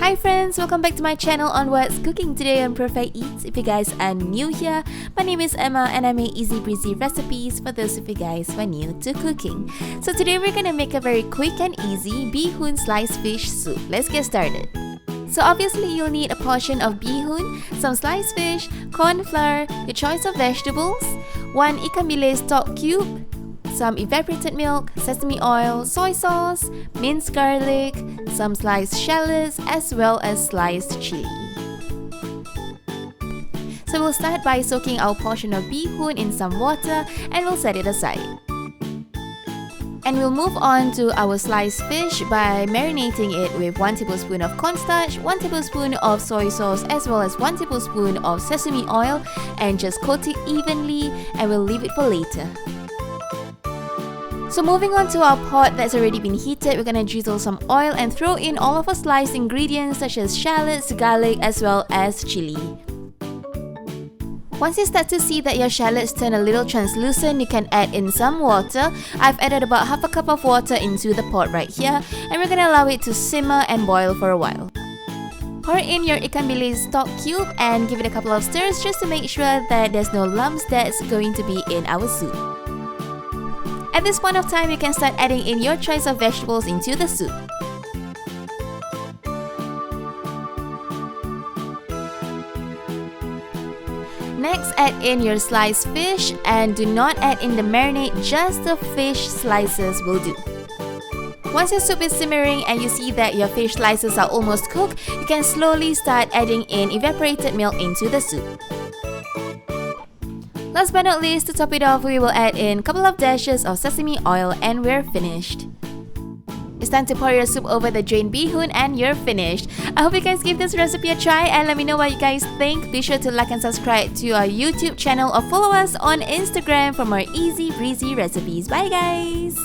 Hi friends, welcome back to my channel on What's Cooking today on Perfect Eats. If you guys are new here, my name is Emma and I make easy breezy recipes for those of you guys who are new to cooking. So today we're gonna make a very quick and easy Hoon sliced fish soup. Let's get started. So obviously you'll need a portion of Hoon, some sliced fish, corn flour, your choice of vegetables, 1 ikan billis stock cube, some evaporated milk, sesame oil, soy sauce, minced garlic, some sliced shallots, as well as sliced chili. So we'll start by soaking our portion of Hoon in some water and we'll set it aside. And we'll move on to our sliced fish by marinating it with 1 tablespoon of cornstarch, 1 tablespoon of soy sauce, as well as 1 tablespoon of sesame oil, and just coat it evenly and we'll leave it for later. So moving on to our pot that's already been heated, we're gonna drizzle some oil and throw in all of our sliced ingredients such as shallots, garlic, as well as chili. Once you start to see that your shallots turn a little translucent, you can add in some water. I've added about half a cup of water into the pot right here, and we're gonna allow it to simmer and boil for a while. Pour in your ikan billis stock cube and give it a couple of stirs just to make sure that there's no lumps that's going to be in our soup. At this point of time, you can start adding in your choice of vegetables into the soup. Next, add in your sliced fish and do not add in the marinade, just the fish slices will do. Once your soup is simmering and you see that your fish slices are almost cooked, you can slowly start adding in evaporated milk into the soup. Last but not least, to top it off, we will add in a couple of dashes of sesame oil and we're finished. It's time to pour your soup over the drained Hoon and you're finished. I hope you guys give this recipe a try and let me know what you guys think. Be sure to like and subscribe to our YouTube channel or follow us on Instagram for more easy breezy recipes. Bye guys!